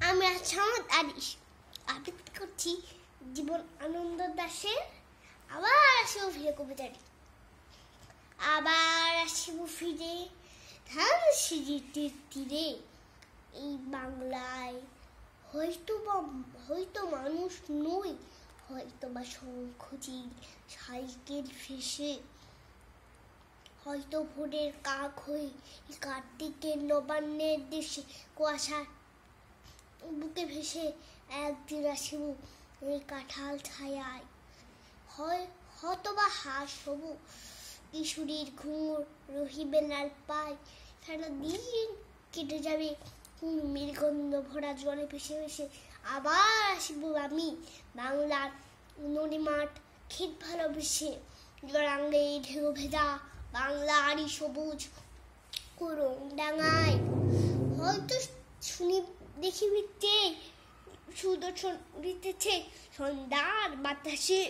আমি সামত আরিশ আবৃত্তি করছি জীবন আনন্দ দাশের আবার আসিব ফিরে কবিতাটি। আবার আসিব ফিরে ধান সিঁড়িটির তীরে, এই বাংলায় হয়তো মানুষ নই, হয়তো বা শঙ্খচিল সাইকেল ফেসে, হয়তো ভোরের কাক হই কার্তিকের নবান্নের দেশে, কুয়াশার বুকে ভেসে একদিন আসিব এই কাঁঠাল ছায়ায়, হয়তো বা হাঁস হব কিশোরীর ঘুঙুর রহিবে লাল পায়, সারা দিন কেটে যাবে মেরুগন্ধ ভরা জলে ভেসে ভেসে। আবার আসিব আমি বাংলার নদী মাঠ ক্ষেত ভালোবেসে, গড়াঙ্গে ঢেউ ভেজা বাংলারই সবুজ করুণ ডাঙায়, হয়তো শুনি দেখিবিতে সুদর্শন উড়িতেছে সন্ধ্যার বাতাসে,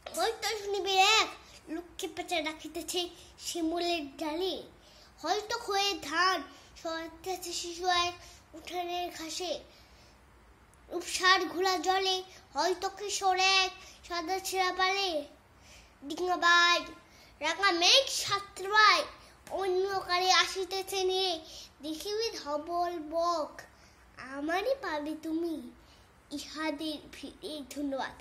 হয়তো শুনিবে এক লক্ষ্মী পেঁচা রাখিতেছে শিমুলের ডালে, হয়তো খয়ে ধান সরাইতেছে শিশু এক উঠানের ঘাসে, রূপসার ঘোলা জলে হয়তো কিশোর এক সাদা ছেঁড়া পালে, ডিঙাবাজ রাঙা মেঘ সাঁতরায় অন্যকারে আসিতেছে নিয়ে, দেখিবি ধবল বক আমারই পাবে তুমি ইহাদের ভিড়ে। ধন্যবাদ।